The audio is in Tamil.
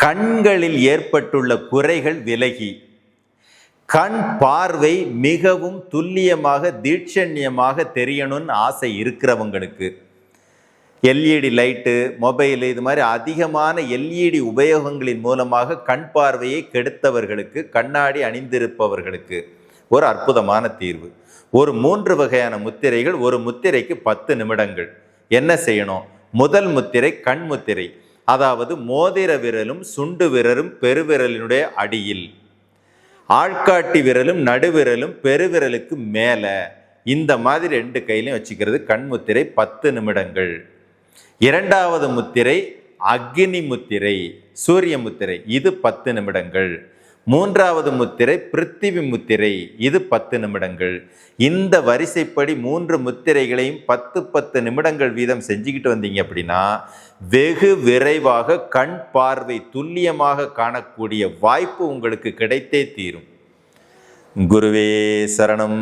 கண்களில் ஏற்பட்டுள்ள குறைகள் விலகி கண் பார்வை மிகவும் துல்லியமாக தீட்சண்யமாக தெரியணும்னு ஆசை இருக்கிறவங்களுக்கு, எல்இடி லைட்டு, மொபைலு, இது மாதிரி அதிகமான எல்இடி உபயோகங்களின் மூலமாக கண் பார்வையை கெடுத்தவர்களுக்கு, கண்ணாடி அணிந்திருப்பவர்களுக்கு ஒரு அற்புதமான தீர்வு. ஒரு 3 வகையான முத்திரைகள். ஒரு முத்திரைக்கு 10 நிமிடங்கள். என்ன செய்யணும்? முதல் முத்திரை கண் முத்திரை, அதாவது மோதிர விரலும் சுண்டு விரலும் பெருவிரலினுடைய அடியில், ஆள்காட்டி விரலும் நடுவிரலும் பெருவிரலுக்கு மேல, இந்த மாதிரி 2 கையிலையும் வச்சுக்கிறது கண் முத்திரை 10 நிமிடங்கள். இரண்டாவது முத்திரை அக்னி முத்திரை, சூரிய முத்திரை, இது 10 நிமிடங்கள். மூன்றாவது முத்திரை பிருத்திவி முத்திரை, இது 10 நிமிடங்கள். இந்த வரிசைப்படி 3 முத்திரைகளையும் 10 நிமிடங்கள் வீதம் செஞ்சுக்கிட்டு வந்தீங்க அப்படின்னா வெகு விரைவாக கண் பார்வை துல்லியமாக காணக்கூடிய வாய்ப்பு உங்களுக்கு கிடைத்தே தீரும். குருவே சரணம்.